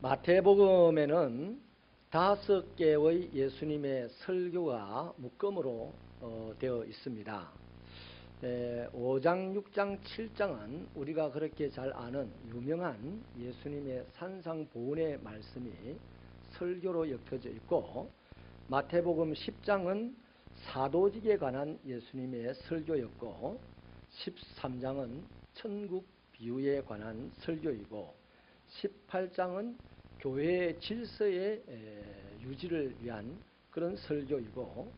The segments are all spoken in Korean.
마태복음에는 5개의 예수님의 설교가 묶음으로 되어 있습니다. 5장, 6장, 7장은 우리가 그렇게 잘 아는 유명한 예수님의 산상보훈의 말씀이 설교로 엮여져 있고, 마태복음 10장은 사도직에 관한 예수님의 설교였고, 13장은 천국 비유에 관한 설교이고, 18장은 교회의 질서의 유지를 위한 그런 설교이고,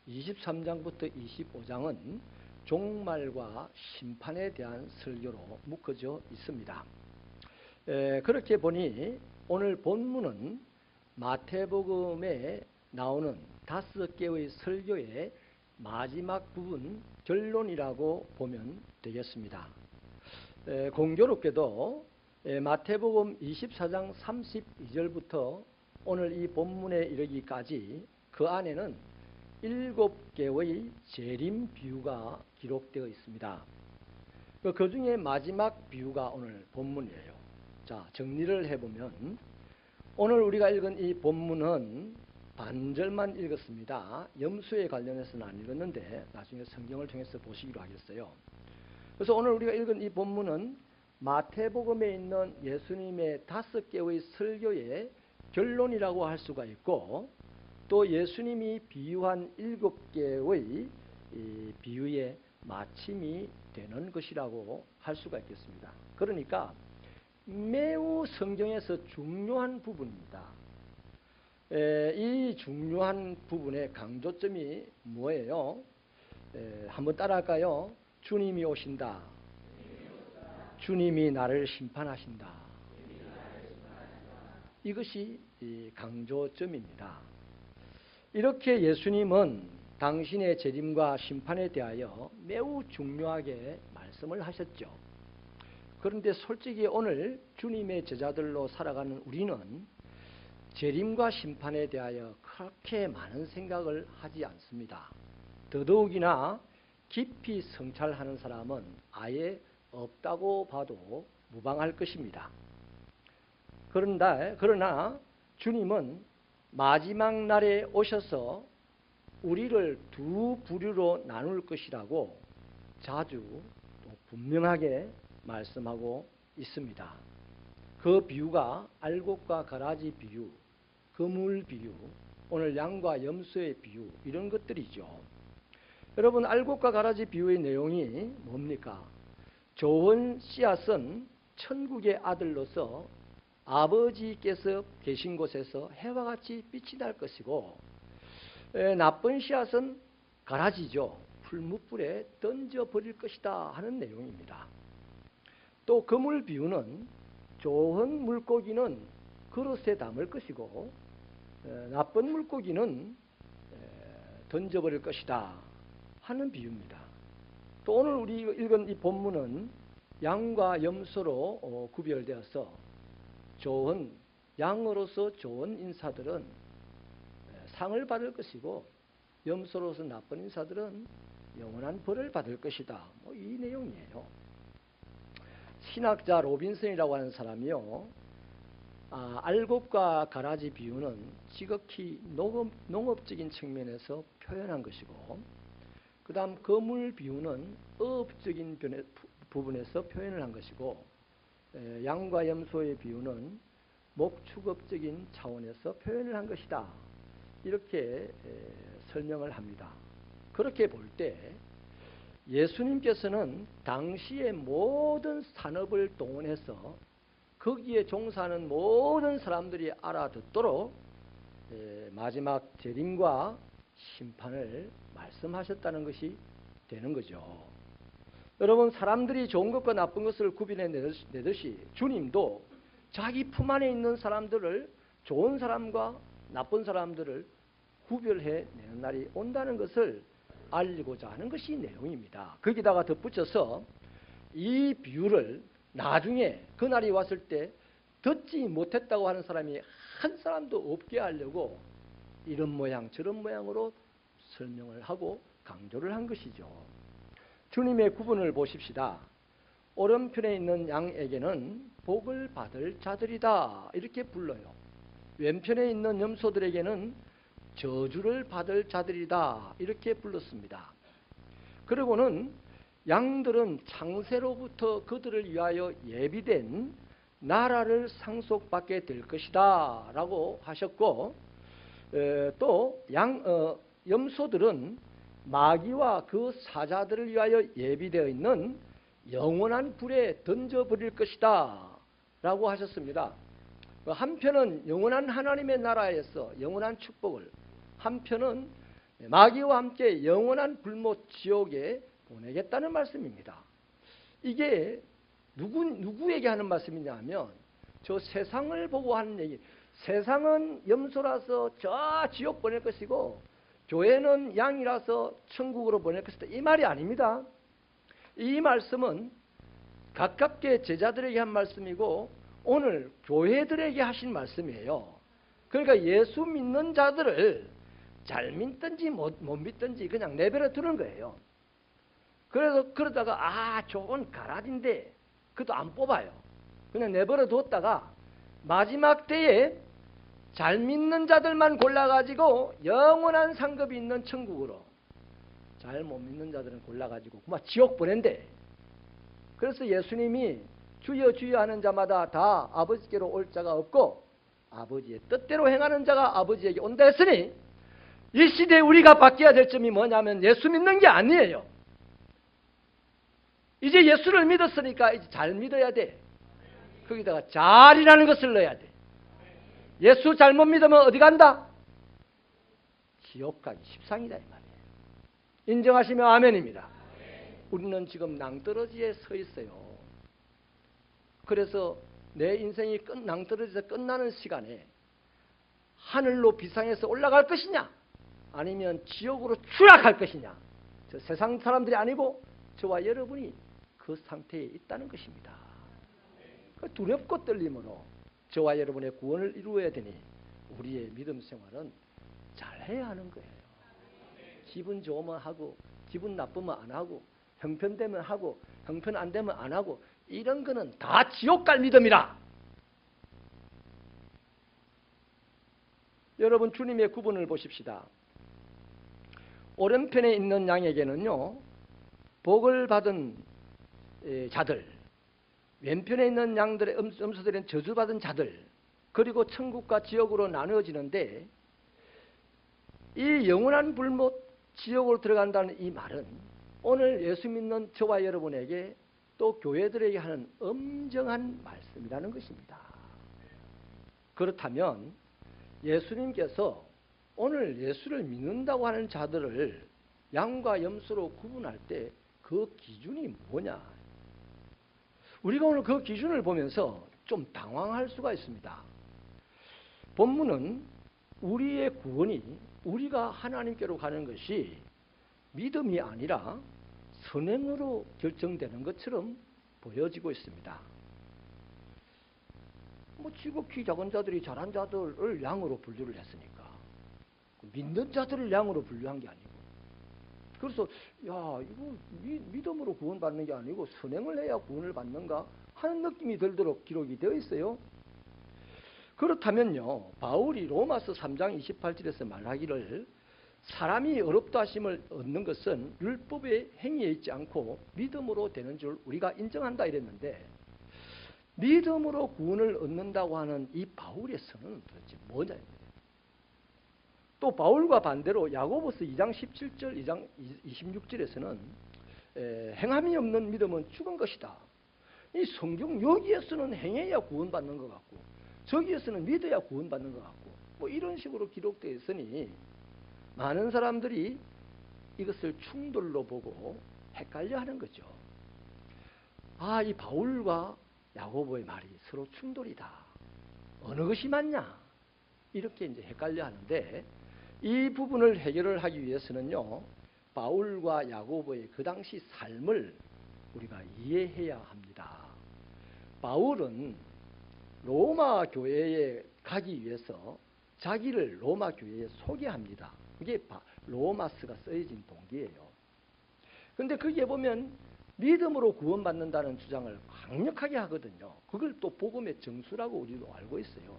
23장부터 25장은 종말과 심판에 대한 설교로 묶어져 있습니다. 그렇게 보니 오늘 본문은 마태복음에 나오는 5개의 설교의 마지막 부분 결론이라고 보면 되겠습니다. 공교롭게도 마태복음 24장 32절부터 오늘 이 본문에 이르기까지 그 안에는 7개의 재림 비유가 기록되어 있습니다. 그 중에 마지막 비유가 오늘 본문이에요. 자, 정리를 해보면 오늘 우리가 읽은 이 본문은 반절만 읽었습니다. 염소에 관련해서는 안 읽었는데 나중에 성경을 통해서 보시기로 하겠어요. 그래서 오늘 우리가 읽은 이 본문은 마태복음에 있는 예수님의 5개의 설교의 결론이라고 할 수가 있고, 또 예수님이 비유한 7개의 비유의 마침이 되는 것이라고 할 수가 있겠습니다. 그러니까 매우 성경에서 중요한 부분입니다. 이 중요한 부분의 강조점이 뭐예요? 한번 따라할까요? 주님이 오신다. 주님이 나를 심판하신다. 이것이 강조점입니다. 이렇게 예수님은 당신의 재림과 심판에 대하여 매우 중요하게 말씀을 하셨죠. 그런데 솔직히 오늘 주님의 제자들로 살아가는 우리는 재림과 심판에 대하여 그렇게 많은 생각을 하지 않습니다. 더더욱이나 깊이 성찰하는 사람은 아예 없다고 봐도 무방할 것입니다. 그러나 주님은 마지막 날에 오셔서 우리를 두 부류로 나눌 것이라고 자주 또 분명하게 말씀하고 있습니다. 그 비유가 알곡과 가라지 비유, 그물 비유, 오늘 양과 염소의 비유, 이런 것들이죠. 여러분, 알곡과 가라지 비유의 내용이 뭡니까? 좋은 씨앗은 천국의 아들로서 아버지께서 계신 곳에서 해와 같이 빛이 날 것이고, 나쁜 씨앗은 가라지죠. 풀무불에 던져버릴 것이다 하는 내용입니다. 또 그물 비유는 좋은 물고기는 그릇에 담을 것이고, 나쁜 물고기는 던져버릴 것이다 하는 비유입니다. 또 오늘 우리 읽은 이 본문은 양과 염소로 구별되어서 좋은 양으로서 좋은 인사들은 상을 받을 것이고, 염소로서 나쁜 인사들은 영원한 벌을 받을 것이다. 이 내용이에요. 신학자 로빈슨이라고 하는 사람이요, 알곡과 가라지 비유는 지극히 농업적인 측면에서 표현한 것이고, 그 다음 그물 비유는 어업적인 부분에서 표현을 한 것이고, 양과 염소의 비유는 목축업적인 차원에서 표현을 한 것이다. 이렇게 설명을 합니다. 그렇게 볼 때 예수님께서는 당시의 모든 산업을 동원해서 거기에 종사하는 모든 사람들이 알아듣도록 마지막 재림과 심판을 말씀하셨다는 것이 되는 거죠. 여러분, 사람들이 좋은 것과 나쁜 것을 구별해내듯이 주님도 자기 품 안에 있는 사람들을, 좋은 사람과 나쁜 사람들을 구별해내는 날이 온다는 것을 알리고자 하는 것이 내용입니다. 거기다가 덧붙여서 이 비유를 나중에 그날이 왔을 때 듣지 못했다고 하는 사람이 한 사람도 없게 하려고 이런 모양 저런 모양으로 설명을 하고 강조를 한 것이죠. 주님의 구분을 보십시다. 오른편에 있는 양에게는 복을 받을 자들이다 이렇게 불러요. 왼편에 있는 염소들에게는 저주를 받을 자들이다 이렇게 불렀습니다. 그리고는 양들은 창세로부터 그들을 위하여 예비된 나라를 상속받게 될 것이다 라고 하셨고, 또 염소들은 마귀와 그 사자들을 위하여 예비되어 있는 영원한 불에 던져버릴 것이다 라고 하셨습니다. 한편은 영원한 하나님의 나라에서 영원한 축복을, 한편은 마귀와 함께 영원한 불못 지옥에 보내겠다는 말씀입니다. 이게 누구에게 하는 말씀이냐 하면 저 세상을 보고 하는 얘기. 세상은 염소라서 저 지옥 보낼 것이고 교회는 양이라서 천국으로 보낼 것이다. 이 말이 아닙니다. 이 말씀은 가깝게 제자들에게 한 말씀이고 오늘 교회들에게 하신 말씀이에요. 그러니까 예수 믿는 자들을 잘 믿든지 못 믿든지 그냥 내버려 두는 거예요. 그래서 그러다가 저건 가라진데 그것도 안 뽑아요. 그냥 내버려 뒀다가 마지막 때에 잘 믿는 자들만 골라가지고 영원한 상급이 있는 천국으로, 잘 못 믿는 자들은 골라가지고 막 지옥 보낸대. 그래서 예수님이 주여 주여 하는 자마다 다 아버지께로 올 자가 없고 아버지의 뜻대로 행하는 자가 아버지에게 온다 했으니, 이 시대에 우리가 바뀌어야 될 점이 뭐냐면 예수 믿는 게 아니에요. 이제 예수를 믿었으니까 이제 잘 믿어야 돼. 거기다가 잘이라는 것을 넣어야 돼. 예수 잘못 믿으면 어디 간다? 지옥 가기 십상이다 이 말이에요. 인정하시면 아멘입니다. 우리는 지금 낭떠러지에 서 있어요. 그래서 내 인생이 낭떠러지에서 끝나는 시간에 하늘로 비상해서 올라갈 것이냐 아니면 지옥으로 추락할 것이냐, 저 세상 사람들이 아니고 저와 여러분이 그 상태에 있다는 것입니다. 두렵고 떨림으로 저와 여러분의 구원을 이루어야 되니 우리의 믿음 생활은 잘해야 하는 거예요. 기분 좋으면 하고 기분 나쁘면 안 하고 형편되면 하고 형편 안 되면 안 하고, 이런 거는 다 지옥 갈 믿음이라. 여러분 주님의 구분을 보십시다. 오른편에 있는 양에게는요 복을 받은 자들, 왼편에 있는 양들의 염소들은 저주받은 자들, 그리고 천국과 지옥으로 나누어지는데, 이 영원한 불못 지옥으로 들어간다는 이 말은 오늘 예수 믿는 저와 여러분에게 또 교회들에게 하는 엄정한 말씀이라는 것입니다. 그렇다면 예수님께서 오늘 예수를 믿는다고 하는 자들을 양과 염소로 구분할 때 그 기준이 뭐냐? 우리가 오늘 그 기준을 보면서 좀 당황할 수가 있습니다. 본문은 우리의 구원이, 우리가 하나님께로 가는 것이 믿음이 아니라 선행으로 결정되는 것처럼 보여지고 있습니다. 지극히 작은 자들이 잘한 자들을 양으로 분류를 했으니까 믿는 자들을 양으로 분류한 게 아니고, 그래서 이거 믿음으로 구원받는 게 아니고 선행을 해야 구원을 받는가 하는 느낌이 들도록 기록이 되어 있어요. 그렇다면요, 바울이 로마서 3장 28절에서 말하기를 사람이 의롭다 하심을 얻는 것은 율법의 행위에 있지 않고 믿음으로 되는 줄 우리가 인정한다 이랬는데, 믿음으로 구원을 얻는다고 하는 이 바울의 선언은 도대체 뭐냐? 또 바울과 반대로 야고보서 2장 17절, 2장 26절에서는 행함이 없는 믿음은 죽은 것이다. 이 성경 여기에서는 행해야 구원받는 것 같고 저기에서는 믿어야 구원받는 것 같고 이런 식으로 기록되어 있으니 많은 사람들이 이것을 충돌로 보고 헷갈려 하는 거죠. 이 바울과 야고보의 말이 서로 충돌이다. 어느 것이 맞냐? 이렇게 이제 헷갈려 하는데, 이 부분을 해결을 하기 위해서는요, 바울과 야고보의 그 당시 삶을 우리가 이해해야 합니다. 바울은 로마 교회에 가기 위해서 자기를 로마 교회에 소개합니다. 그게 로마스가 쓰여진 동기예요. 그런데 거기에 보면 믿음으로 구원받는다는 주장을 강력하게 하거든요. 그걸 또 복음의 정수라고 우리도 알고 있어요.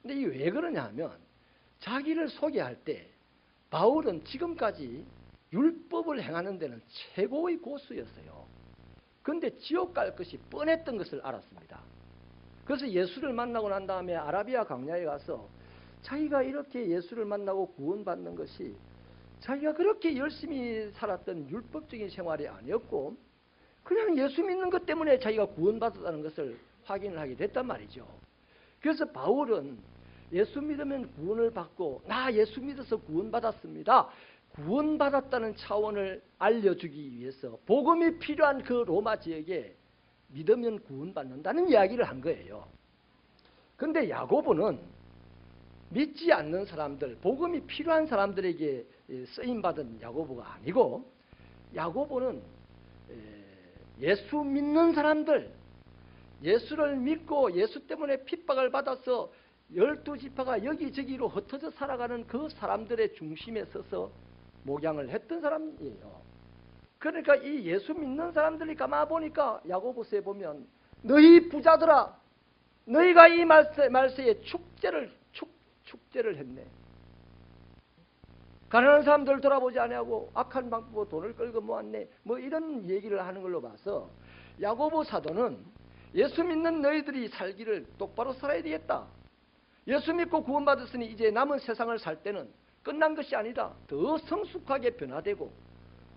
근데 이게 왜 그러냐 하면 자기를 소개할 때 바울은 지금까지 율법을 행하는 데는 최고의 고수였어요. 그런데 지옥 갈 것이 뻔했던 것을 알았습니다. 그래서 예수를 만나고 난 다음에 아라비아 광야에 가서 자기가 이렇게 예수를 만나고 구원받는 것이 자기가 그렇게 열심히 살았던 율법적인 생활이 아니었고 그냥 예수 믿는 것 때문에 자기가 구원받았다는 것을 확인을 하게 됐단 말이죠. 그래서 바울은 예수 믿으면 구원을 받고 나 예수 믿어서 구원받았습니다. 구원받았다는 차원을 알려주기 위해서 복음이 필요한 그 로마 지역에 믿으면 구원받는다는 이야기를 한 거예요. 그런데 야고보는 믿지 않는 사람들, 복음이 필요한 사람들에게 쓰임받은 야고보가 아니고 야고보는 예수 믿는 사람들, 예수를 믿고 예수 때문에 핍박을 받아서 12지파가 여기저기로 흩어져 살아가는 그 사람들의 중심에 서서 목양을 했던 사람이에요. 그러니까 이 예수 믿는 사람들이 가만 보니까 야고보서에 보면 너희 부자들아 너희가 이 말세에 축제를 했네. 가난한 사람들 돌아보지 아니하고 악한 방법으로 돈을 끌고 모았네. 뭐 이런 얘기를 하는 걸로 봐서 야고보 사도는 예수 믿는 너희들이 살기를 똑바로 살아야 되겠다. 예수 믿고 구원받았으니 이제 남은 세상을 살 때는 끝난 것이 아니다. 더 성숙하게 변화되고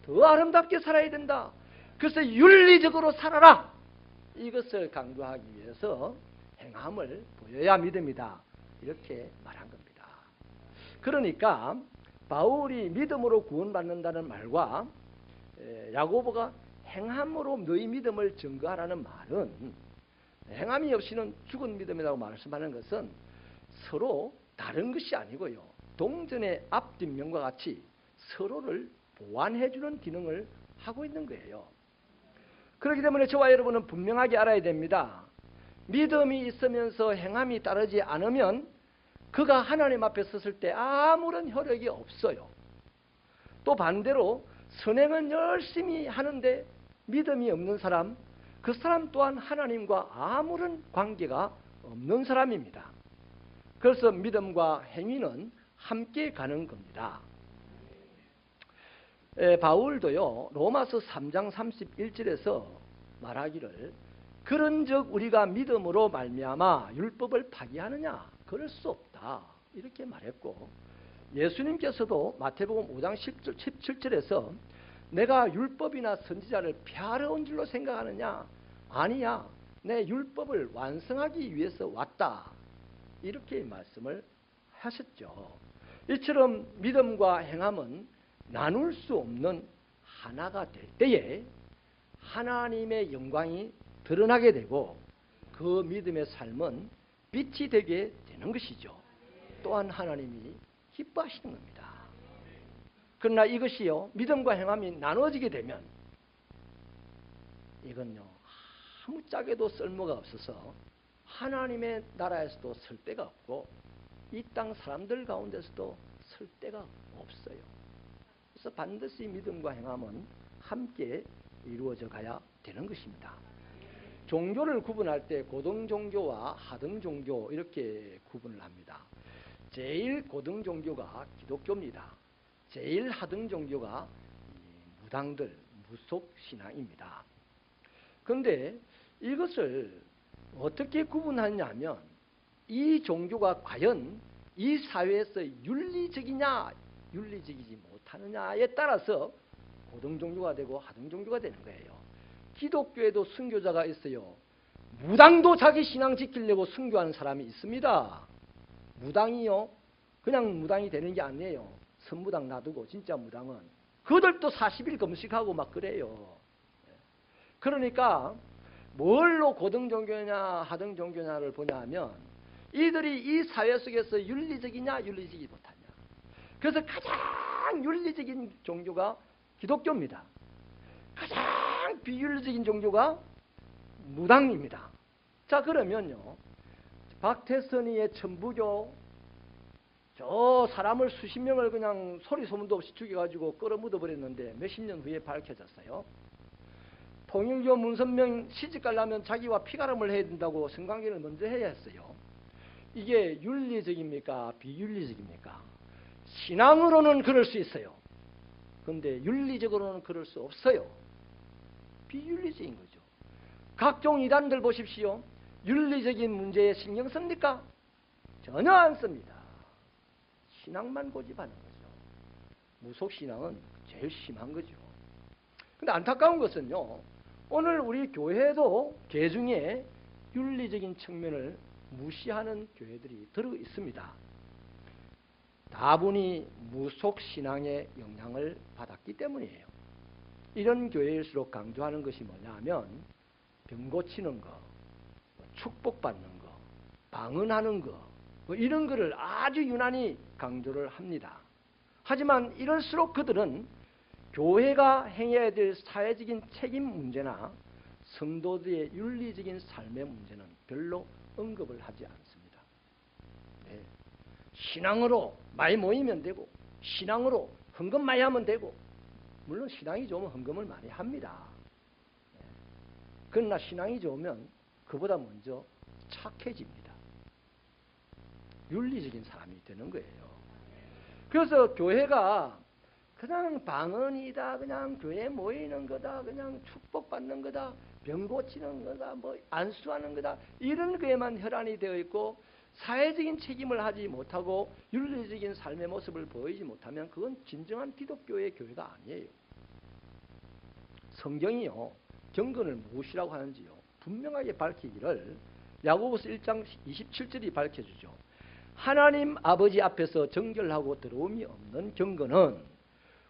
더 아름답게 살아야 된다. 그래서 윤리적으로 살아라. 이것을 강조하기 위해서 행함을 보여야 믿음이다. 이렇게 말한 겁니다. 그러니까 바울이 믿음으로 구원받는다는 말과 야고보가 행함으로 너희 믿음을 증거하라는 말은 행함이 없이는 죽은 믿음이라고 말씀하는 것은 서로 다른 것이 아니고요. 동전의 앞뒷면과 같이 서로를 보완해주는 기능을 하고 있는 거예요. 그렇기 때문에 저와 여러분은 분명하게 알아야 됩니다. 믿음이 있으면서 행함이 따르지 않으면 그가 하나님 앞에 섰을 때 아무런 효력이 없어요. 또 반대로 선행은 열심히 하는데 믿음이 없는 사람, 그 사람 또한 하나님과 아무런 관계가 없는 사람입니다. 그래서 믿음과 행위는 함께 가는 겁니다. 바울도요 로마서 3장 31절에서 말하기를 그런즉 우리가 믿음으로 말미암아 율법을 파기하느냐? 그럴 수 없다. 이렇게 말했고 예수님께서도 마태복음 5장 17절에서 내가 율법이나 선지자를 폐하러 온 줄로 생각하느냐? 아니야. 내 율법을 완성하기 위해서 왔다. 이렇게 말씀을 하셨죠. 이처럼 믿음과 행함은 나눌 수 없는 하나가 될 때에 하나님의 영광이 드러나게 되고 그 믿음의 삶은 빛이 되게 되는 것이죠. 또한 하나님이 기뻐하시는 겁니다. 그러나 이것이요 믿음과 행함이 나눠지게 되면 이건요 아무짝에도 쓸모가 없어서 하나님의 나라에서도 설 데가 없고 이 땅 사람들 가운데서도 설 데가 없어요. 그래서 반드시 믿음과 행함은 함께 이루어져 가야 되는 것입니다. 종교를 구분할 때 고등 종교와 하등 종교 이렇게 구분을 합니다. 제일 고등 종교가 기독교입니다. 제일 하등 종교가 무당들, 무속 신앙입니다. 그런데 이것을 어떻게 구분하냐면 이 종교가 과연 이 사회에서 윤리적이냐 윤리적이지 못하느냐에 따라서 고등 종교가 되고 하등 종교가 되는 거예요. 기독교에도 순교자가 있어요. 무당도 자기 신앙 지키려고 순교하는 사람이 있습니다. 무당이요 그냥 무당이 되는 게 아니에요. 선무당 놔두고 진짜 무당은 그들도 40일 금식하고 막 그래요. 그러니까 뭘로 고등 종교냐 하등 종교냐를 보냐 하면 이들이 이 사회 속에서 윤리적이냐 윤리적이지 못하냐. 그래서 가장 윤리적인 종교가 기독교입니다. 가장 비윤리적인 종교가 무당입니다. 자 그러면요 박태선이의 천부교 저 사람을 수십 명을 그냥 소리 소문도 없이 죽여가지고 끌어묻어 버렸는데 몇십 년 후에 밝혀졌어요. 통일교 문선명 시집 가려면 자기와 피가름을 해야 된다고 성관계를 먼저 해야 했어요. 이게 윤리적입니까? 비윤리적입니까? 신앙으로는 그럴 수 있어요. 그런데 윤리적으로는 그럴 수 없어요. 비윤리적인 거죠. 각종 이단들 보십시오. 윤리적인 문제에 신경 씁니까? 전혀 안 씁니다. 신앙만 고집하는 거죠. 무속신앙은 제일 심한 거죠. 근데 안타까운 것은요, 오늘 우리 교회도 개중에 윤리적인 측면을 무시하는 교회들이 들어 있습니다. 다분히 무속신앙의 영향을 받았기 때문이에요. 이런 교회일수록 강조하는 것이 뭐냐 하면 병 고치는 거, 축복받는 거, 방언하는 거, 이런 거를 아주 유난히 강조를 합니다. 하지만 이럴수록 그들은 교회가 행해야 될 사회적인 책임 문제나 성도들의 윤리적인 삶의 문제는 별로 언급을 하지 않습니다. 네. 신앙으로 많이 모이면 되고, 신앙으로 헌금 많이 하면 되고, 물론 신앙이 좋으면 헌금을 많이 합니다. 네. 그러나 신앙이 좋으면 그보다 먼저 착해집니다. 윤리적인 사람이 되는 거예요. 그래서 교회가 그냥 방언이다, 그냥 교회에 모이는 거다, 그냥 축복받는 거다, 병 고치는 거다, 뭐 안수하는 거다, 이런 거에만 혈안이 되어 있고 사회적인 책임을 하지 못하고 윤리적인 삶의 모습을 보이지 못하면 그건 진정한 기독교의 교회가 아니에요. 성경이요, 경건을 무엇이라고 하는지요 분명하게 밝히기를 야고보서 1장 27절이 밝혀주죠. 하나님 아버지 앞에서 정결하고 더러움이 없는 경건은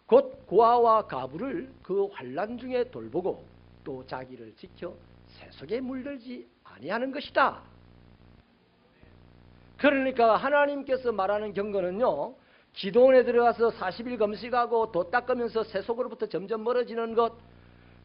곧 고아와 가부를 그 환난 중에 돌보고 또 자기를 지켜 세속에 물들지 아니하는 것이다. 그러니까 하나님께서 말하는 경건은요, 기도원에 들어가서 40일 금식하고 도 닦으면서 세속으로부터 점점 멀어지는 것,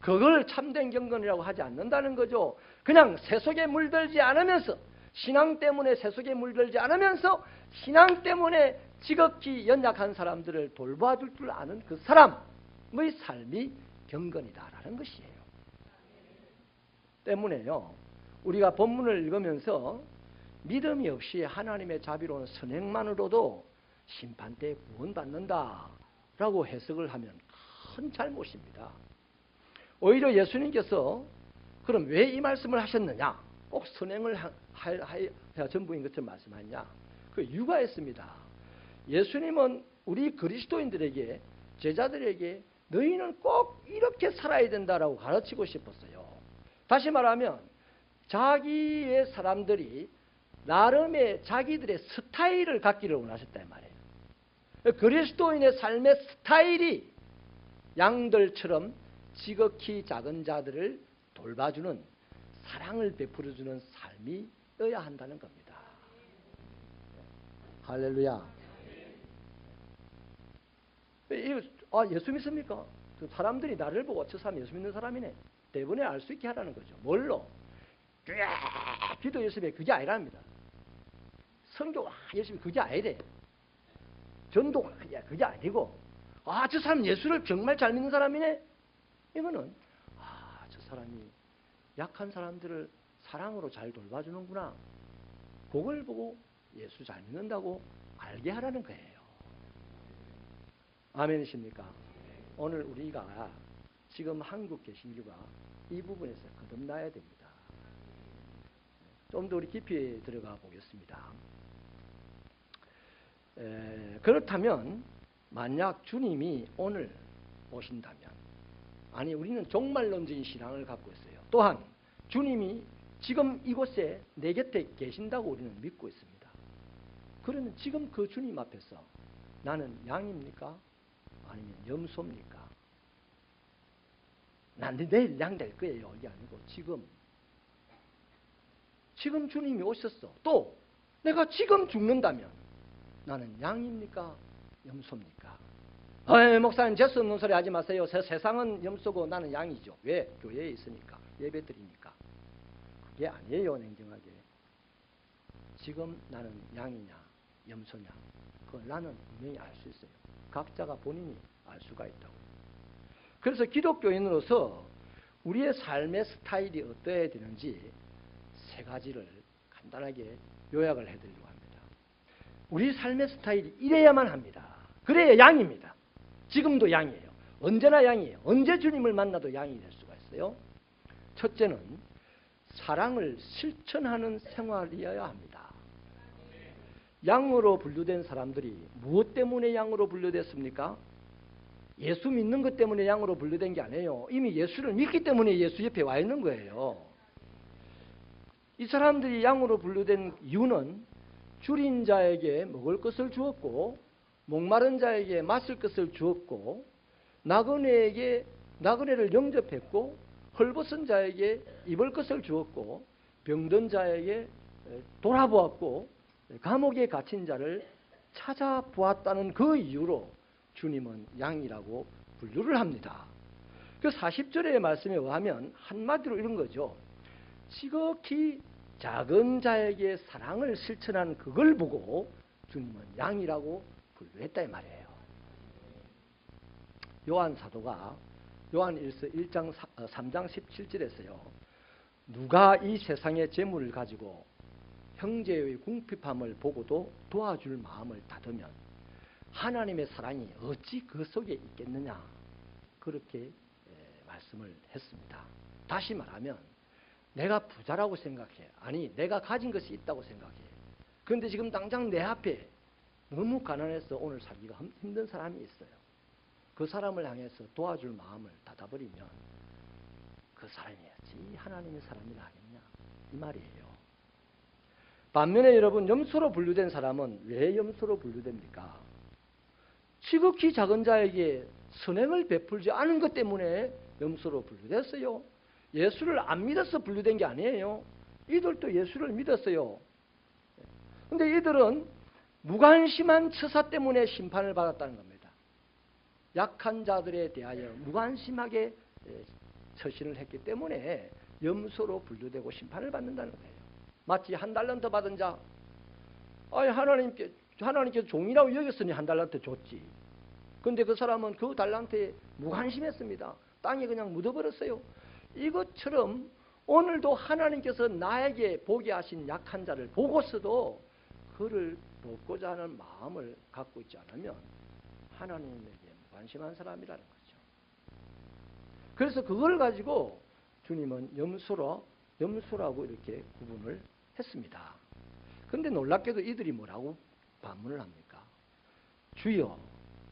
그걸 참된 경건이라고 하지 않는다는 거죠. 그냥 세속에 물들지 않으면서, 신앙 때문에 세속에 물들지 않으면서 신앙 때문에 지극히 연약한 사람들을 돌봐줄 줄 아는 그 사람의 삶이 경건이다라는 것이에요. 때문에요, 우리가 본문을 읽으면서 믿음이 없이 하나님의 자비로운 선행만으로도 심판 때 구원받는다라고 해석을 하면 큰 잘못입니다. 오히려 예수님께서 그럼 왜 이 말씀을 하셨느냐? 꼭 선행을 해야 전부인 것처럼 말씀하냐? 그 이유가 있습니다. 예수님은 우리 그리스도인들에게, 제자들에게 너희는 꼭 이렇게 살아야 된다라고 가르치고 싶었어요. 다시 말하면 자기의 사람들이 나름의 자기들의 스타일을 갖기를 원하셨단 말이에요. 그리스도인의 삶의 스타일이 양들처럼 지극히 작은 자들을 돌봐주는, 사랑을 베풀어주는 삶이어야 한다는 겁니다. 할렐루야. 예수 믿습니까? 사람들이 나를 보고 저 사람 예수 믿는 사람이네, 대번에 알 수 있게 하라는 거죠. 뭘로? 기도 열심히 해. 그게 아니랍니다. 성교 열심히, 그게 아니래. 전도 그게 아니고, 저 사람 예수를 정말 잘 믿는 사람이네. 이거는 저 사람이 약한 사람들을 사랑으로 잘 돌봐주는구나, 그걸 보고 예수 잘 믿는다고 알게 하라는 거예요. 아멘이십니까? 오늘 우리가 지금 한국 개신교가 이 부분에서 거듭나야 됩니다. 좀 더 우리 깊이 들어가 보겠습니다. 그렇다면 만약 주님이 오늘 오신다면, 아니 우리는 종말론적인 신앙을 갖고 있어요. 또한 주님이 지금 이곳에 내 곁에 계신다고 우리는 믿고 있습니다. 그러면 지금 그 주님 앞에서 나는 양입니까? 아니면 염소입니까? 난 내일 양 될 거예요, 이게 아니고 지금 주님이 오셨어. 또 내가 지금 죽는다면 나는 양입니까? 염소입니까? 목사님 재수 없는 소리 하지 마세요. 세상은 염소고 나는 양이죠. 왜? 교회에 있으니까, 예배 드리니까. 그게 아니에요. 냉정하게 지금 나는 양이냐 염소냐, 그걸 나는 분명히 알 수 있어요. 각자가 본인이 알 수가 있다고. 그래서 기독교인으로서 우리의 삶의 스타일이 어떠해야 되는지 세 가지를 간단하게 요약을 해드리려고 합니다. 우리 삶의 스타일이 이래야만 합니다. 그래야 양입니다. 지금도 양이에요. 언제나 양이에요. 언제 주님을 만나도 양이 될 수가 있어요. 첫째는 사랑을 실천하는 생활이어야 합니다. 양으로 분류된 사람들이 무엇 때문에 양으로 분류됐습니까? 예수 믿는 것 때문에 양으로 분류된 게 아니에요. 이미 예수를 믿기 때문에 예수 옆에 와 있는 거예요. 이 사람들이 양으로 분류된 이유는 줄인 자에게 먹을 것을 주었고, 목마른 자에게 마실 것을 주었고, 나그네를 영접했고, 헐벗은 자에게 입을 것을 주었고, 병든 자에게 돌아보았고, 감옥에 갇힌 자를 찾아보았다는 그 이유로 주님은 양이라고 분류를 합니다. 그 40절의 말씀에 의하면 한마디로 이런 거죠. 지극히 작은 자에게 사랑을 실천한 그걸 보고 주님은 양이라고 분류했다 이 말이에요. 요한 사도가 요한일서 3장 17절에서요. 누가 이 세상의 재물을 가지고 형제의 궁핍함을 보고도 도와줄 마음을 닫으면 하나님의 사랑이 어찌 그 속에 있겠느냐, 그렇게 말씀을 했습니다. 다시 말하면 내가 부자라고 생각해. 아니, 내가 가진 것이 있다고 생각해. 그런데 지금 당장 내 앞에 너무 가난해서 오늘 살기가 힘든 사람이 있어요. 그 사람을 향해서 도와줄 마음을 닫아버리면 그 사람이 어찌 하나님의 사람이라 하겠냐, 이 말이에요. 반면에 여러분, 염소로 분류된 사람은 왜 염소로 분류됩니까? 지극히 작은 자에게 선행을 베풀지 않은 것 때문에 염소로 분류됐어요. 예수를 안 믿어서 분류된 게 아니에요. 이들도 예수를 믿었어요. 그런데 이들은 무관심한 처사 때문에 심판을 받았다는 겁니다. 약한 자들에 대하여 무관심하게 처신을 했기 때문에 염소로 분류되고 심판을 받는다는 거예요. 마치 한 달란트 받은 자, 하나님께서 종이라고 여겼으니 한 달란트 줬지. 그런데 그 사람은 그 달란트에 무관심했습니다. 땅에 그냥 묻어버렸어요. 이것처럼 오늘도 하나님께서 나에게 보게 하신 약한 자를 보고서도 그를 돕고자 하는 마음을 갖고 있지 않으면 하나님에게 무관심한 사람이라는 거죠. 그래서 그걸 가지고 주님은 염소라고 이렇게 구분을 했습니다. 그런데 놀랍게도 이들이 뭐라고 반문을 합니까? 주여,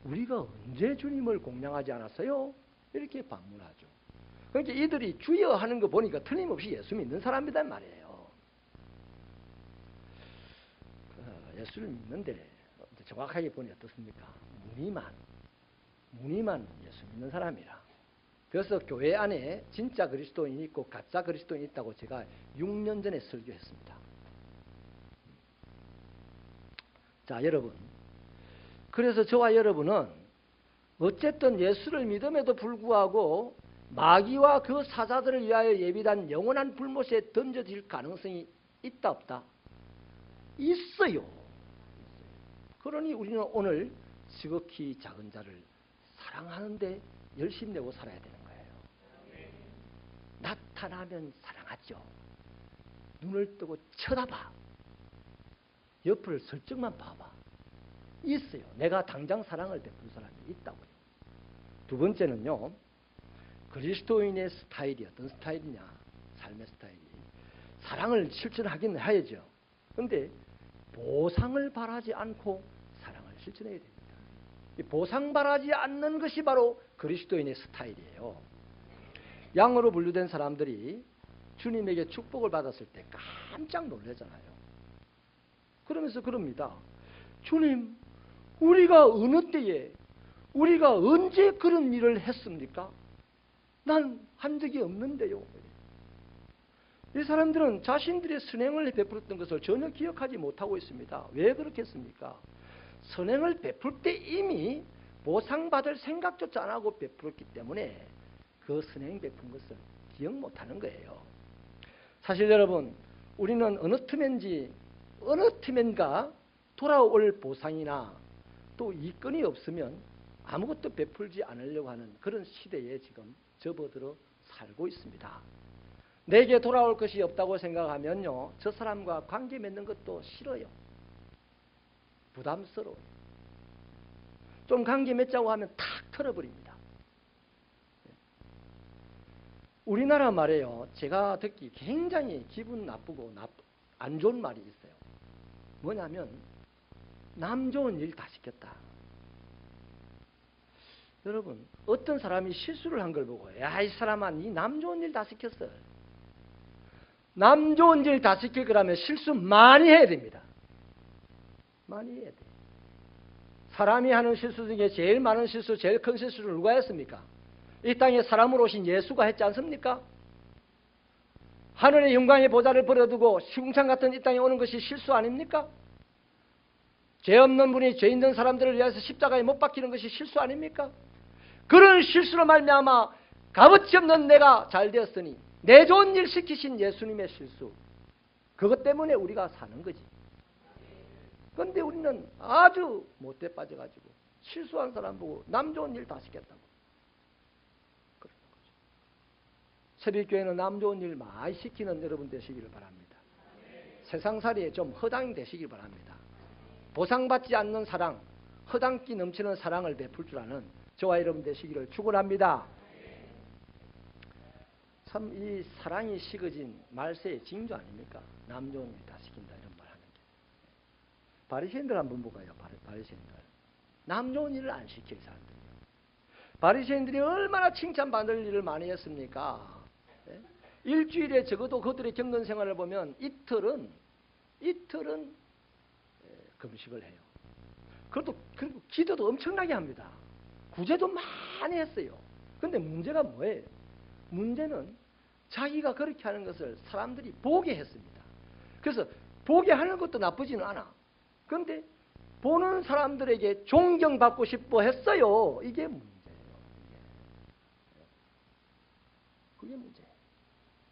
우리가 언제 주님을 공양하지 않았어요? 이렇게 반문하죠. 그러니까 이들이 주여 하는 거 보니까 틀림없이 예수 믿는 사람이란 말이에요. 예수를 믿는데 정확하게 보니 어떻습니까? 무늬만 예수 믿는 사람이라. 그래서 교회 안에 진짜 그리스도인이 있고 가짜 그리스도인이 있다고 제가 6년 전에 설교했습니다. 자, 여러분. 그래서 저와 여러분은 어쨌든 예수를 믿음에도 불구하고 마귀와 그 사자들을 위하여 예비한 영원한 불못에 던져질 가능성이 있다 없다? 있어요. 그러니 우리는 오늘 지극히 작은 자를 사랑하는데 열심 내고 살아야 되는 거예요. 나타나면 사랑하죠. 눈을 뜨고 쳐다봐. 옆을 슬쩍만 봐봐. 있어요. 내가 당장 사랑을 베푼 사람이 있다고요. 두 번째는요. 그리스도인의 스타일이 어떤 스타일이냐. 삶의 스타일이. 사랑을 실천하긴 해야죠. 그런데 보상을 바라지 않고 사랑을 실천해야 됩니다. 보상 바라지 않는 것이 바로 그리스도인의 스타일이에요. 양으로 분류된 사람들이 주님에게 축복을 받았을 때 깜짝 놀라잖아요. 그러면서 그럽니다. 주님, 우리가 어느 때에, 우리가 언제 그런 일을 했습니까? 난 한 적이 없는데요. 이 사람들은 자신들의 선행을 베풀었던 것을 전혀 기억하지 못하고 있습니다. 왜 그렇겠습니까? 선행을 베풀 때 이미 보상받을 생각조차 안 하고 베풀었기 때문에 그 선행 베푼 것을 기억 못하는 거예요. 사실 여러분, 우리는 어느 틈엔가 돌아올 보상이나 또 이권이 없으면 아무것도 베풀지 않으려고 하는 그런 시대에 지금 접어들어 살고 있습니다. 내게 돌아올 것이 없다고 생각하면요, 저 사람과 관계 맺는 것도 싫어요. 부담스러워요. 좀 관계 맺자고 하면 탁 털어버립니다. 우리나라 말에요, 제가 듣기 굉장히 기분 나쁘고 안 좋은 말이 있어요. 뭐냐면 남 좋은 일 다 시켰다. 여러분, 어떤 사람이 실수를 한 걸 보고 야, 이 사람아, 니 남 좋은 일 다 시켰어. 남 좋은 일 다 시킬 거라면 실수 많이 해야 됩니다. 많이 해야 돼. 사람이 하는 실수 중에 제일 많은 실수, 제일 큰 실수를 누가 했습니까? 이 땅에 사람으로 오신 예수가 했지 않습니까? 하늘의 영광의 보좌를 버려두고 시궁창 같은 이 땅에 오는 것이 실수 아닙니까? 죄 없는 분이 죄 있는 사람들을 위해서 십자가에 못 박히는 것이 실수 아닙니까? 그런 실수로 말미암아 값어치 없는 내가 잘 되었으니 내 좋은 일 시키신 예수님의 실수, 그것 때문에 우리가 사는 거지. 그런데 우리는 아주 못돼 빠져가지고 실수한 사람 보고 남 좋은 일 다 시켰다고 그러는 거죠. 새벽교회는 남 좋은 일 많이 시키는 여러분 되시기를 바랍니다. 세상살이에 좀 허당이 되시길 바랍니다. 보상받지 않는 사랑, 허당기 넘치는 사랑을 베풀 줄 아는 저와 여러분 되시기를 축원합니다. 참 이 사랑이 식어진 말세의 징조 아닙니까? 남 좋은 일 다 시킨다 이런 말 하는 게. 바리새인들 한번 볼까요? 바리새인들. 남 좋은 일을 안 시킬 사람들이요. 바리새인들이 얼마나 칭찬받을 일을 많이 했습니까? 네? 일주일에 적어도 그들의 경건 생활을 보면 이틀은 금식을 해요. 그리고 기도도 엄청나게 합니다. 구제도 많이 했어요. 그런데 문제가 뭐예요? 문제는 자기가 그렇게 하는 것을 사람들이 보게 했습니다. 그래서 보게 하는 것도 나쁘지는 않아. 그런데 보는 사람들에게 존경받고 싶어 했어요. 이게 문제예요. 그게 문제예요.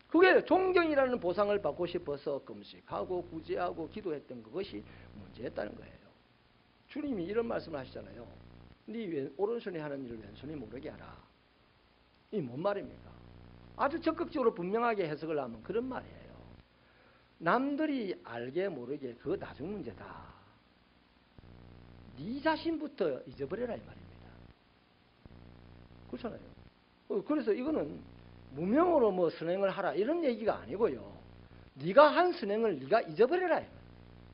그게 존경이라는 보상을 받고 싶어서 금식하고 구제하고 기도했던 그것이 문제였다는 거예요. 주님이 이런 말씀을 하시잖아요. 네 오른손이 하는 일을 왼손이 모르게 하라. 이 뭔 말입니까? 아주 적극적으로 분명하게 해석을 하면 그런 말이에요. 남들이 알게 모르게 그거 나중 문제다. 네 자신부터 잊어버려라 이 말입니다. 그렇잖아요. 그래서 이거는 무명으로 뭐 선행을 하라 이런 얘기가 아니고요. 네가 한 선행을 네가 잊어버려라.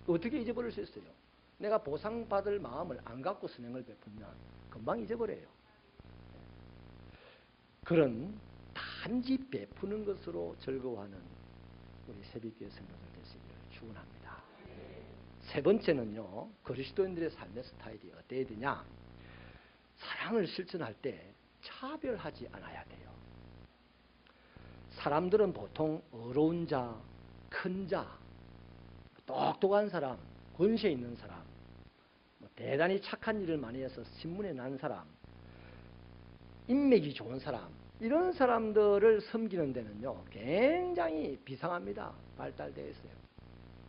어떻게 잊어버릴 수 있어요? 내가 보상받을 마음을 안 갖고 선행을 베풀면 금방 잊어버려요. 그런 단지 베푸는 것으로 즐거워하는 우리 새벽교회 성도들 되시기를 축원합니다. 세 번째는요, 그리스도인들의 삶의 스타일이 어때야 되냐? 사랑을 실천할 때 차별하지 않아야 돼요. 사람들은 보통 어려운 자, 큰 자, 똑똑한 사람, 권세 있는 사람, 대단히 착한 일을 많이 해서 신문에 난 사람, 인맥이 좋은 사람, 이런 사람들을 섬기는 데는요 굉장히 비상합니다. 발달되어 있어요.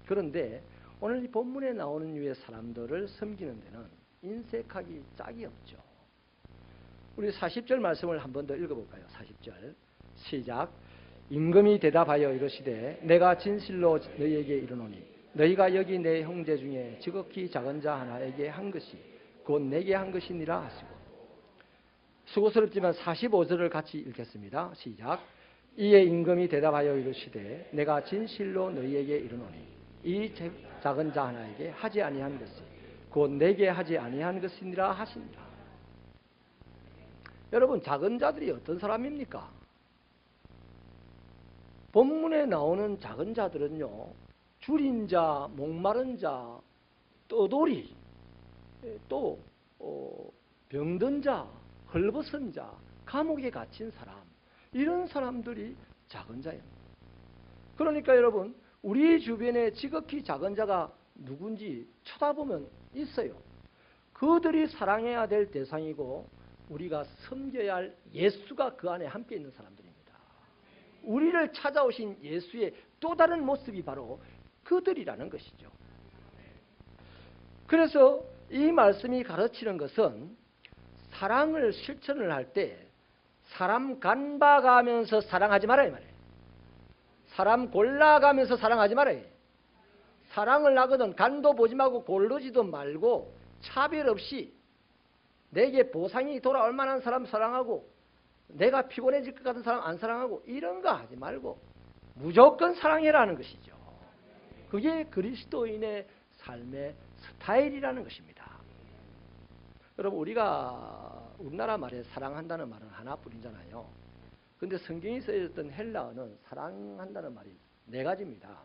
그런데 오늘 이 본문에 나오는 유의 사람들을 섬기는 데는 인색하기 짝이 없죠. 우리 40절 말씀을 한 번 더 읽어볼까요? 40절 시작. 임금이 대답하여 이르시되 내가 진실로 너희에게 이르노니 너희가 여기 내 형제 중에 지극히 작은 자 하나에게 한 것이 곧 내게 한 것이니라 하시고, 수고스럽지만 45절을 같이 읽겠습니다. 시작. 이에 임금이 대답하여 이르시되 내가 진실로 너희에게 이르노니 이 작은 자 하나에게 하지 아니한 것이 곧 내게 하지 아니한 것이니라 하시니라. 여러분, 작은 자들이 어떤 사람입니까? 본문에 나오는 작은 자들은요, 줄인 자, 목마른 자, 떠돌이, 또 병든 자, 헐벗은 자, 감옥에 갇힌 사람, 이런 사람들이 작은 자입니다. 그러니까 여러분, 우리 주변에 지극히 작은 자가 누군지 쳐다보면 있어요. 그들이 사랑해야 될 대상이고 우리가 섬겨야 할 예수가 그 안에 함께 있는 사람들입니다. 우리를 찾아오신 예수의 또 다른 모습이 바로 그들이라는 것이죠. 그래서 이 말씀이 가르치는 것은 사랑을 실천을 할 때 사람 간봐가면서 사랑하지 말아야 말이에요. 사람 골라가면서 사랑하지 말아요. 사랑을 하거든 간도 보지 말고 고르지도 말고 차별 없이 내게 보상이 돌아올 만한 사람 사랑하고 내가 피곤해질 것 같은 사람 안 사랑하고 이런 거 하지 말고 무조건 사랑해라는 것이죠. 그게 그리스도인의 삶의 스타일이라는 것입니다. 여러분 우리나라 말에 사랑한다는 말은 하나뿐이잖아요. 근데 성경에 쓰여졌던 헬라어는 사랑한다는 말이 네 가지입니다.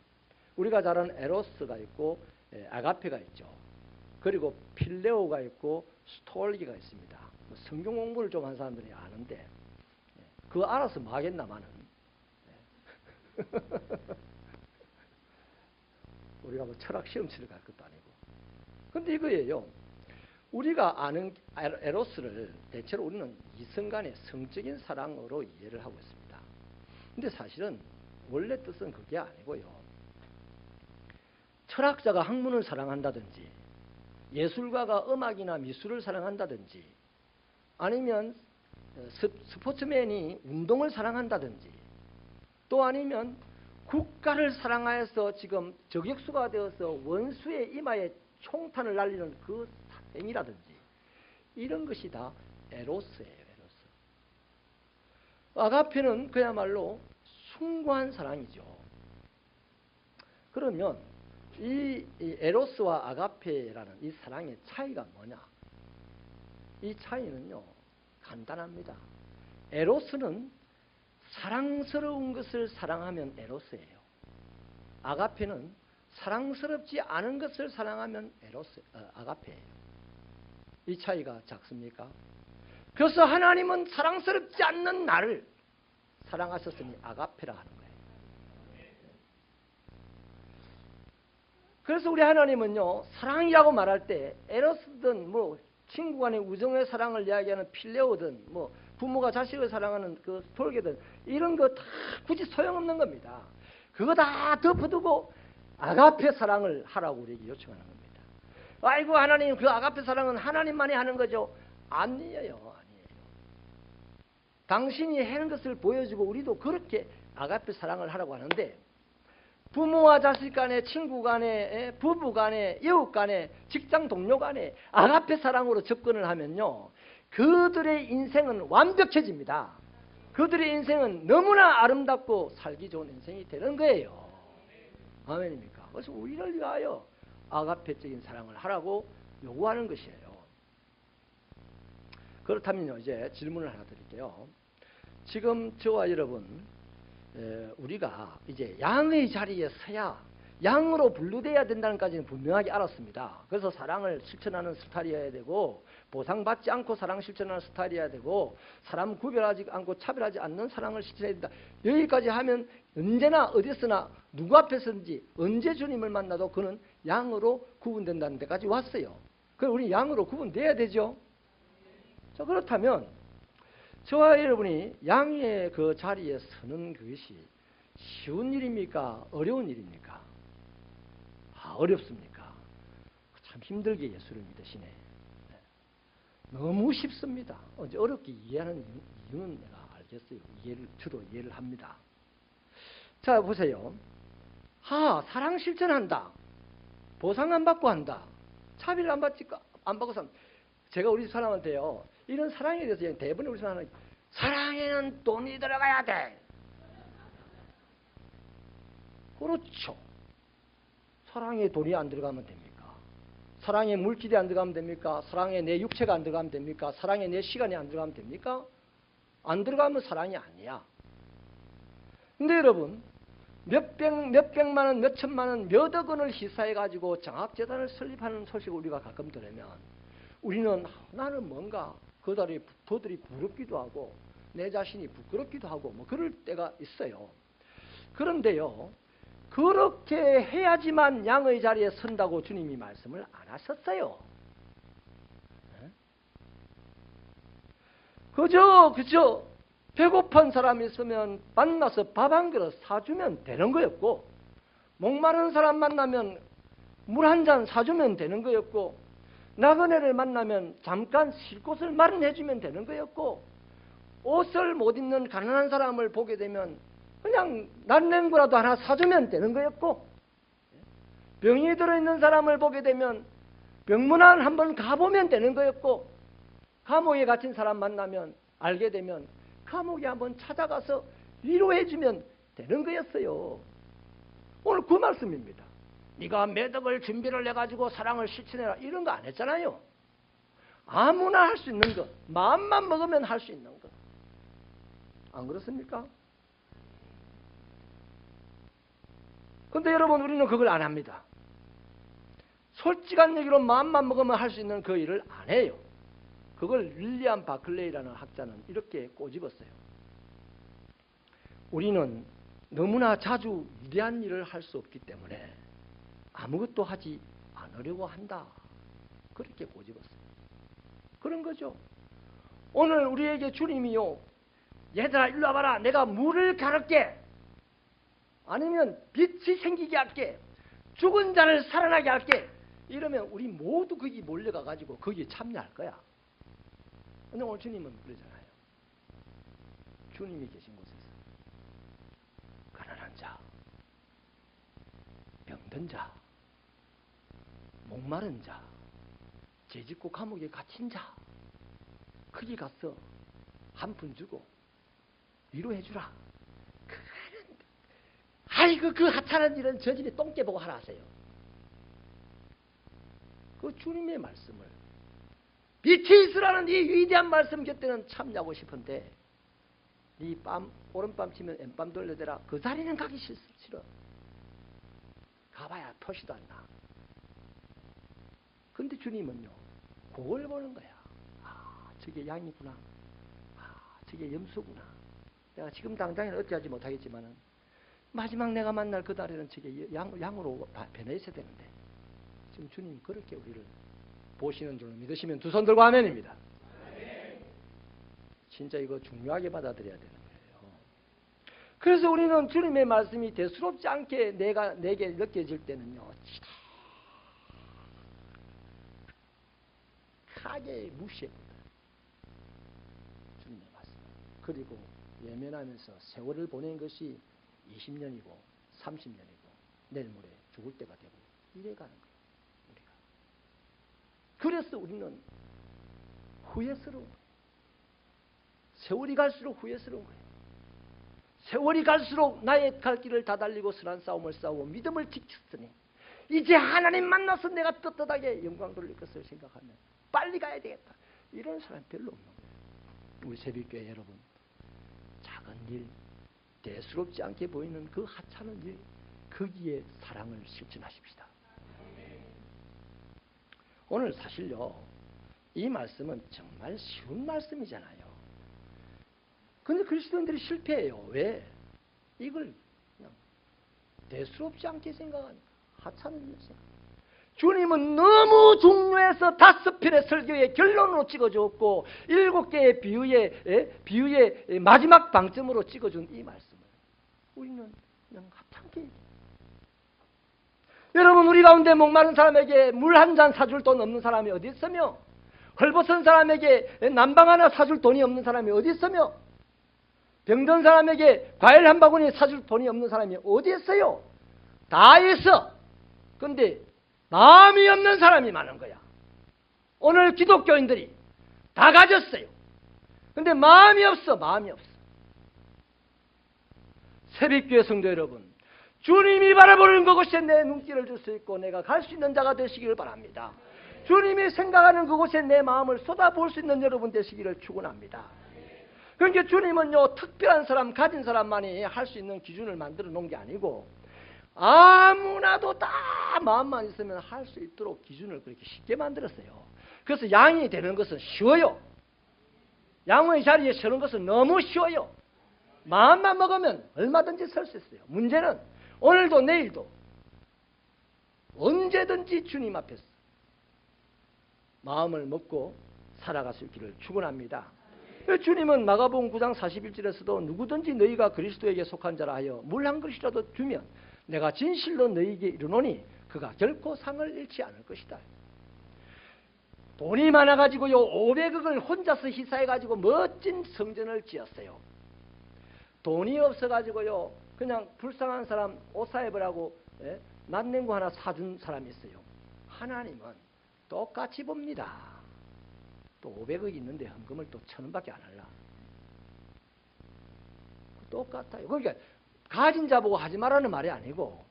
우리가 잘 아는 에로스가 있고 아가페가 있죠. 그리고 필레오가 있고 스톨기가 있습니다. 성경 공부를 좀 한 사람들이 아는데 그거 알아서 뭐 하겠나마는 우리가 뭐 철학 시험 치러 갈 것도 아니고. 근데 이거예요. 우리가 아는 에로스를 대체로 우리는 이성간의 성적인 사랑으로 이해를 하고 있습니다. 근데 사실은 원래 뜻은 그게 아니고요. 철학자가 학문을 사랑한다든지 예술가가 음악이나 미술을 사랑한다든지 아니면 스포츠맨이 운동을 사랑한다든지 또 아니면 국가를 사랑하여서 지금 저격수가 되어서 원수의 이마에 총탄을 날리는 그 행위라든지 이런 것이 다 에로스예요. 에로스. 아가페는 그야말로 숭고한 사랑이죠. 그러면 이 에로스와 아가페라는 이 사랑의 차이가 뭐냐? 이 차이는요 간단합니다. 에로스는 사랑스러운 것을 사랑하면 에로스예요. 아가페는 사랑스럽지 않은 것을 사랑하면 아가페예요. 이 차이가 작습니까? 그래서 하나님은 사랑스럽지 않는 나를 사랑하셨으니 아가페라 하는 거예요. 그래서 우리 하나님은요 사랑이라고 말할 때 에로스든 뭐 친구 간의 우정의 사랑을 이야기하는 필레오든 뭐 부모가 자식을 사랑하는 그 스톨게든 이런 거 다 굳이 소용없는 겁니다. 그거 다 덮어두고 아가페 사랑을 하라고 우리에게 요청하는 겁니다. 아이고 하나님 그 아가페 사랑은 하나님만이 하는 거죠. 아니에요. 당신이 하는 것을 보여주고 우리도 그렇게 아가페 사랑을 하라고 하는데 부모와 자식 간에 친구 간에 부부 간에 이웃 간에 직장 동료 간에 아가페 사랑으로 접근을 하면요 그들의 인생은 완벽해집니다. 그들의 인생은 너무나 아름답고 살기 좋은 인생이 되는 거예요. 아멘입니까? 그래서 우리를 위하여 아가페적인 사랑을 하라고 요구하는 것이에요. 그렇다면요 이제 질문을 하나 드릴게요. 지금 저와 여러분 우리가 이제 양의 자리에 서야 양으로 분류돼야 된다는 까지는 분명하게 알았습니다. 그래서 사랑을 실천하는 스타일이어야 되고 보상받지 않고 사랑 실천하는 스타일이어야 되고 사람 구별하지 않고 차별하지 않는 사랑을 실천해야 된다. 여기까지 하면 언제나 어디서나 누구 앞에서든지 언제 주님을 만나도 그는 양으로 구분된다는 데까지 왔어요. 그럼 우리 양으로 구분돼야 되죠. 자, 그렇다면 저와 여러분이 양의 그 자리에 서는 그것이 쉬운 일입니까? 어려운 일입니까? 어렵습니까? 참 힘들게 예수를 믿으시네. 너무 쉽습니다. 어렵게 이해하는 이유는 내가 알겠어요. 저도 이해를 합니다. 자, 보세요. 사랑 실천한다. 보상 안 받고 한다. 차별 안 받고 산. 제가 우리 사람한테요. 이런 사랑에 대해서 대부분 우리 사람은 사랑에는 돈이 들어가야 돼. 그렇죠. 사랑에 돈이 안 들어가면 됩니까? 사랑에 물질이 안 들어가면 됩니까? 사랑에 내 육체가 안 들어가면 됩니까? 사랑에 내 시간이 안 들어가면 됩니까? 안 들어가면 사랑이 아니야. 근데 여러분 몇백만 원, 몇천만 원, 몇억 원을 희사해가지고 장학재단을 설립하는 소식을 우리가 가끔 들으면 우리는 나는 뭔가 그들이 부럽기도 하고 내 자신이 부끄럽기도 하고 뭐 그럴 때가 있어요. 그런데요. 그렇게 해야지만 양의 자리에 선다고 주님이 말씀을 안 하셨어요. 그저 배고픈 사람이 있으면 만나서 밥 한 그릇 사주면 되는 거였고 목마른 사람 만나면 물 한 잔 사주면 되는 거였고 나그네를 만나면 잠깐 쉴 곳을 마련해 주면 되는 거였고 옷을 못 입는 가난한 사람을 보게 되면 그냥 난냉구라도 하나 사주면 되는 거였고, 병이 들어있는 사람을 보게 되면 병문안 한번 가보면 되는 거였고, 감옥에 갇힌 사람 만나면 알게 되면 감옥에 한번 찾아가서 위로해주면 되는 거였어요. 오늘 그 말씀입니다. 네가 매덕을 준비를 해가지고 사랑을 실천해라 이런 거 안 했잖아요. 아무나 할 수 있는 거, 마음만 먹으면 할 수 있는 거. 안 그렇습니까? 근데 여러분, 우리는 그걸 안 합니다. 솔직한 얘기로 마음만 먹으면 할 수 있는 그 일을 안 해요. 그걸 윌리엄 바클레이라는 학자는 이렇게 꼬집었어요. 우리는 너무나 자주 위대한 일을 할 수 없기 때문에 아무것도 하지 않으려고 한다. 그렇게 꼬집었어요. 그런 거죠. 오늘 우리에게 주님이요, 얘들아 일로 와봐라, 내가 물을 가를게, 아니면 빛이 생기게 할게, 죽은 자를 살아나게 할게, 이러면 우리 모두 거기 몰려가 가지고 거기에 참여할 거야. 근데 오늘 주님은 그러잖아요. 주님이 계신 곳에서 가난한 자, 병든 자, 목마른 자, 죄짓고 감옥에 갇힌 자, 거기 가서 한 푼 주고 위로해주라. 아이고, 그 하찮은 일은 저 집에 똥개 보고 하라 하세요. 그 주님의 말씀을, 빛이 있으라는 이 위대한 말씀 곁에는 참여하고 싶은데, 네 오른밤 치면 왼밤 돌려대라. 그 자리는 가기 싫어. 가봐야 토시도 안 나. 근데 주님은요, 그걸 보는 거야. 아, 저게 양이구나. 아, 저게 염소구나. 내가 지금 당장에는 어찌하지 못하겠지만은 마지막 내가 만날 그 달에는 저게 양으로 변해 있어야 되는데, 지금 주님이 그렇게 우리를 보시는 줄로 믿으시면 두 손 들고 아멘입니다. 진짜 이거 중요하게 받아들여야 되는 거예요. 그래서 우리는 주님의 말씀이 대수롭지 않게 내게 느껴질 때는요, 지독하게 무시해본다. 주님의 말씀. 그리고 외면하면서 세월을 보낸 것이 20년이고 30년이고 내일 모레 죽을 때가 되고 이래 가는 거예요. 우리가. 그래서 우리는 후회스러운 거예요. 세월이 갈수록 후회스러운 거예요. 세월이 갈수록 나의 갈 길을 다 달리고 선한 싸움을 싸우고 믿음을 지켰으니 이제 하나님 만나서 내가 떳떳하게 영광 돌릴 것을 생각하면 빨리 가야 되겠다. 이런 사람 별로 없는 거예요. 우리 새벽교회 여러분, 작은 일, 대수롭지 않게 보이는 그 하찮은 일, 거기에 사랑을 실천하십시다. 오늘 사실요, 이 말씀은 정말 쉬운 말씀이잖아요. 근데 그리스도인들이 실패해요. 왜? 이걸 그냥 대수롭지 않게 생각하니까, 하찮은 일을 생각합니다. 주님은 너무 중요해서 5편의 설교의 결론으로 찍어줬고 7개의 비유의 마지막 방점으로 찍어준 이 말씀을 우리는 그냥 하찮게, 여러분, 우리 가운데 목마른 사람에게 물 한 잔 사줄 돈 없는 사람이 어디 있으며, 헐벗은 사람에게 난방 하나 사줄 돈이 없는 사람이 어디 있으며, 병든 사람에게 과일 한 바구니 사줄 돈이 없는 사람이 어디 있어요? 다 있어. 근데 마음이 없는 사람이 많은 거야. 오늘 기독교인들이 다 가졌어요. 근데 마음이 없어. 새벽교회 성도 여러분, 주님이 바라보는 그곳에 내 눈길을 줄 수 있고 내가 갈 수 있는 자가 되시기를 바랍니다. 주님이 생각하는 그곳에 내 마음을 쏟아부을 수 있는 여러분 되시기를 축원합니다. 그러니까 주님은요, 특별한 사람, 가진 사람만이 할 수 있는 기준을 만들어 놓은 게 아니고 아무나도 다 마음만 있으면 할 수 있도록 기준을 그렇게 쉽게 만들었어요. 그래서 양이 되는 것은 쉬워요. 양의 자리에 서는 것은 너무 쉬워요. 마음만 먹으면 얼마든지 설 수 있어요. 문제는 오늘도 내일도 언제든지 주님 앞에서 마음을 먹고 살아갈 수 있기를 축원합니다. 주님은 마가복음 9장 41절에서도 누구든지 너희가 그리스도에게 속한 자라 하여 물 한 그릇이라도 주면 내가 진실로 너희에게 이르노니 그가 결코 상을 잃지 않을 것이다. 돈이 많아가지고요 500억을 혼자서 희사해가지고 멋진 성전을 지었어요. 돈이 없어가지고요 그냥 불쌍한 사람 옷 사입으라고 난냉구 하나 사준 사람이 있어요. 하나님은 똑같이 봅니다. 또 500억이 있는데 헌금을 또 1,000원밖에 안 할라. 똑같아요. 그러니까 가진 자 보고 하지 말라는 말이 아니고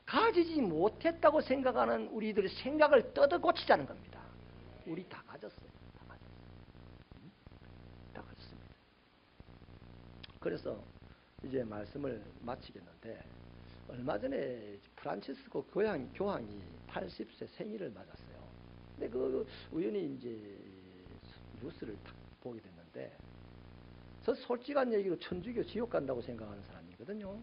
가지지 못했다고 생각하는 우리들의 생각을 뜯어 고치자는 겁니다. 우리 다 가졌어요. 다 가졌어요. 다 가졌습니다. 그래서 이제 말씀을 마치겠는데 얼마 전에 프란치스코 교황이 80세 생일을 맞았어요. 근데 그 우연히 이제 뉴스를 딱 보게 됐는데 저 솔직한 얘기로 천주교 지옥 간다고 생각하는 사람이거든요.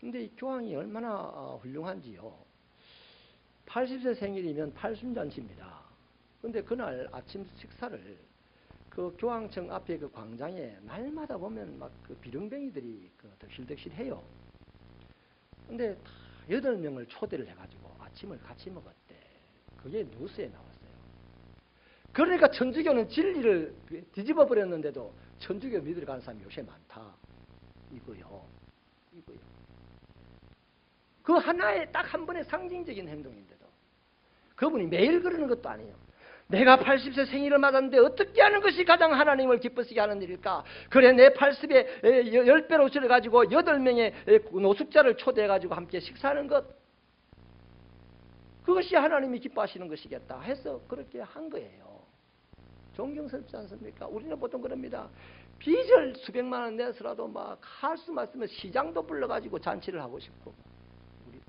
근데 이 교황이 얼마나 훌륭한지요. 80세 생일이면 80잔치입니다. 근데 그날 아침 식사를 그 교황청 앞에 그 광장에 날마다 보면 막 그 비룡뱅이들이 그 덕실덕실 해요. 근데 다 8명을 초대를 해가지고 아침을 같이 먹었대. 그게 뉴스에 나왔어요. 그러니까 천주교는 진리를 뒤집어 버렸는데도 천주교 믿으러 가는 사람이 요새 많다. 이거요. 그 하나의 딱 한 번의 상징적인 행동인데도 그분이 매일 그러는 것도 아니에요. 내가 80세 생일을 맞았는데 어떻게 하는 것이 가장 하나님을 기쁘시게 하는 일일까? 그래 내 80에 10배로 줄여가지고 8명의 노숙자를 초대해가지고 함께 식사하는 것, 그것이 하나님이 기뻐하시는 것이겠다 해서 그렇게 한 거예요. 존경스럽지 않습니까? 우리는 보통 그럽니다. 빚을 수백만 원 내서라도 막 할 수만 있으면 시장도 불러가지고 잔치를 하고 싶고, 우리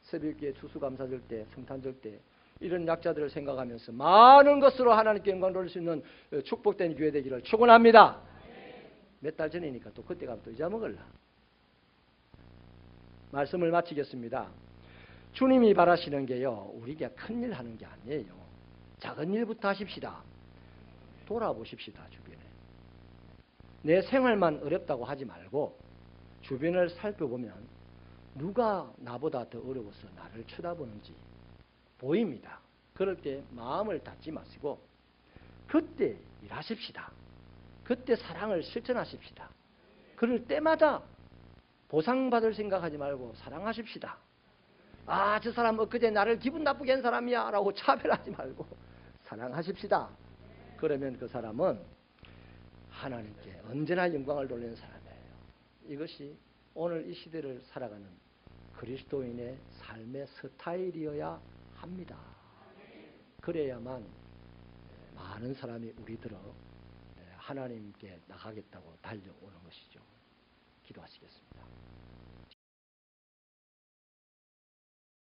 새벽에 추수감사절 때, 성탄절 때 이런 약자들을 생각하면서 많은 것으로 하나님께 영광 돌릴 수 있는 축복된 교회 되기를 축원합니다. 몇 달 전이니까 또 그때 가면 또 잊어먹을라. 말씀을 마치겠습니다. 주님이 바라시는 게요, 우리가 큰일 하는 게 아니에요. 작은 일부터 하십시다. 돌아보십시다. 주변에 내 생활만 어렵다고 하지 말고 주변을 살펴보면 누가 나보다 더 어려워서 나를 쳐다보는지 보입니다. 그럴 때 마음을 닫지 마시고 그때 일하십시다. 그때 사랑을 실천하십시다. 그럴 때마다 보상받을 생각하지 말고 사랑하십시다. 아, 저 사람 엊그제 나를 기분 나쁘게 한 사람이야 라고 차별하지 말고 사랑하십시다. 그러면 그 사람은 하나님께 언제나 영광을 돌리는 사람이에요. 이것이 오늘 이 시대를 살아가는 그리스도인의 삶의 스타일이어야 합니다. 그래야만 많은 사람이 우리들어 하나님께 나가겠다고 달려오는 것이죠. 기도하시겠습니다.